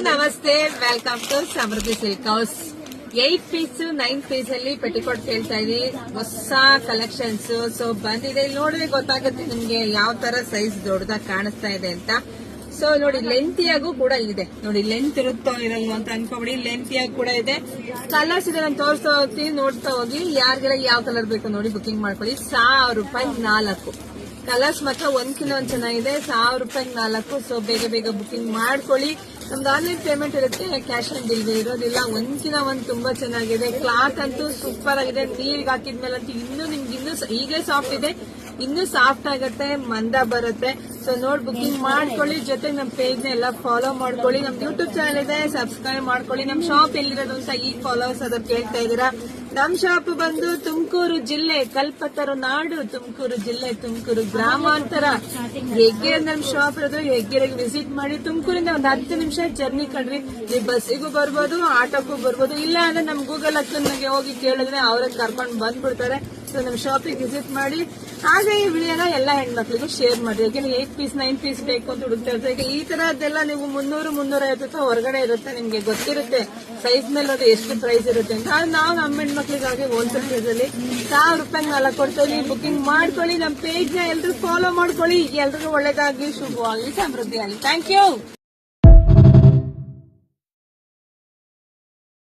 ನಮಸ್ತೆ, welcome to Samruddhi silk house. 8 piece 9 piece ಅಲ್ಲಿ petticoat ಕೇಳ್ತಾ ಇದೀವಿ. ಹೊಸ ಕಲೆಕ್ಷನ್ಸ್ ಸೊ ಬಂದಿದೆ. ಇಲ್ಲಿ ನೋಡಿದ್ರೆ ಗೊತ್ತಾಗುತ್ತೆ ನಿಮ್ಗೆ ಯಾವ ತರ ಸೈಜ್ ದೊಡ್ಡದಾಗಿ ಕಾಣಿಸ್ತಾ ಇದೆ ಅಂತ. ಸೊ ನೋಡಿ, ಲೆಂತಿಯಾಗೂ ಕೂಡ ಇದೆ. ನೋಡಿ, ಲೆಂತ್ ಇರುತ್ತೋ ಇರಲ್ವ ಅಂತ ಅನ್ಕೋಬಿಡಿ, ಲೆಂತಿಯಾಗಿ ಕೂಡ ಇದೆ. ಕಲರ್ಸ್ ಇದೆ, ನಾನು ತೋರಿಸ್ತಾ ಹೋಗ್ತೀನಿ, ನೋಡ್ತಾ ಹೋಗಿ. ಯಾರಿಗೆಲ್ಲ ಯಾವ ಕಲರ್ ಬೇಕು ನೋಡಿ ಬುಕಿಂಗ್ ಮಾಡ್ಕೊಳ್ಳಿ. 1000 ರೂಪಾಯಿ 4 ಕಲರ್ಸ್ ಮಾತ್ರ ಒಂದ್ಕಿಂತ ಒಂದ್ ಚೆನ್ನಾಗಿದೆ. 1000 ರೂಪಾಯಿ 4. ಸೊ ಬೇಗ ಬುಕಿಂಗ್ ಮಾಡ್ಕೊಳ್ಳಿ. ನಮ್ದು ಆನ್ಲೈನ್ ಪೇಮೆಂಟ್ ಇರುತ್ತೆ, ಕ್ಯಾಶ್ ಆನ್ ಡೆಲಿವರಿ ಇರೋದಿಲ್ಲ. ಒಂದ್ಕಿಂತ ಒಂದ್ ತುಂಬಾ ಚೆನ್ನಾಗಿದೆ. ಕ್ಲಾತ್ ಅಂತೂ ಸೂಪರ್ ಆಗಿದೆ. ನೀರಿಗೆ ಹಾಕಿದ್ಮೇಲಂತೂ ನಿಮ್ಗೆ ಈಗಲೇ ಸಾಫ್ಟ್ ಇದೆ, ಇನ್ನೂ ಸಾಫ್ಟ್ ಆಗುತ್ತೆ, ಮಂದ ಬರುತ್ತೆ. ಸೊ ನೋಡಿ ಬುಕಿಂಗ್ ಮಾಡ್ಕೊಳ್ಳಿ. ಜೊತೆಗೆ ನಮ್ಮ ಪೇಜ್ ನ ಎಲ್ಲ ಫಾಲೋ ಮಾಡ್ಕೊಳ್ಳಿ. ನಮ್ದು ಯೂಟ್ಯೂಬ್ ಚಾನಲ್ ಇದೆ, ಸಬ್ಸ್ಕ್ರೈಬ್ ಮಾಡ್ಕೊಳ್ಳಿ. ನಮ್ ಶಾಪ್ ಎಲ್ಲಿರೋದು ಅಂತ ಈಗ ಫಾಲೋವರ್ಸ್ ಅದ್ರ ಕೇಳ್ತಾ ಇದೀರಾ. ನಮ್ ಶಾಪ್ ಬಂದು ತುಮಕೂರು ಜಿಲ್ಲೆ, ಕಲ್ಪತರು ನಾಡು, ತುಮಕೂರು ಜಿಲ್ಲೆ, ತುಮಕೂರು ಗ್ರಾಮಾಂತರ, ಹೆಗ್ಗೆರೆ ನಮ್ ಶಾಪ್ ಇರೋದು. ಹೆಗ್ಗೆರೆಗೆ ವಿಸಿಟ್ ಮಾಡಿ. ತುಮಕೂರಿಂದ ಒಂದು 10 ನಿಮಿಷ ಜರ್ನಿ ಕಣ್ರಿ. ನೀವು ಬಸ್ಸಿಗೂ ಬರ್ಬೋದು, ಆಟೋಕ್ಕೂ ಬರ್ಬೋದು. ಇಲ್ಲ ಅಂದ್ರೆ ನಮ್ ಗೂಗಲ್ ಅಕ್ಕನಿಗೆ ಹೋಗಿ ಕೇಳಿದ್ರೆ ಅವ್ರಿಗೆ ಕರ್ಕೊಂಡು ಬಂದ್ಬಿಡ್ತಾರೆ. ಸೊ ನಮ್ ಶಾಪಿಗೆ ವಿಸಿಟ್ ಮಾಡಿ. ಹಾಗೆ ಈ ವಿಡಿಯೋನ ಎಲ್ಲ ಹೆಣ್ಮಕ್ಳಿಗೂ ಶೇರ್ ಮಾಡಿ. ಯಾಕೆಂದ್ರೆ 8 ಪೀಸ್ 9 ಪೀಸ್ ಬೇಕು ಅಂತ ಹುಡುಕ್ತಾ ಇರ್ತಾರೆ. ಈಗ ಈ ತರದ್ದೆಲ್ಲ ನೀವು 300-350 ರೂಪಾಯಿ ಹೊರಗಡೆ ಇರುತ್ತೆ. ನಿಮ್ಗೆ ಗೊತ್ತಿರುತ್ತೆ ಸೈಜ್ ಮೇಲೆ ಅದು ಎಷ್ಟು ಪ್ರೈಸ್ ಇರುತ್ತೆ ಅಂತ. ನಾವು ನಮ್ಮ ಹೆಣ್ಮಕ್ಳಿಗಾಗಿ ಹೋಲ್ಸೇಲ್ ಪ್ರೈಸ್ ಅಲ್ಲಿ 1000 ರೂಪಾಯಿ 4 ಕೊಡ್ತೀವಿ. ಬುಕಿಂಗ್ ಮಾಡ್ಕೊಳ್ಳಿ. ನಮ್ಮ ಪೇಜ್ ನ ಎಲ್ರು ಫಾಲೋ ಮಾಡ್ಕೊಳ್ಳಿ. ಎಲ್ರಿಗೂ ಒಳ್ಳೇದಾಗಿ, ಶುಭವಾಗಿ, ಸಮೃದ್ಧಿಯಾಗಿ. Thank you.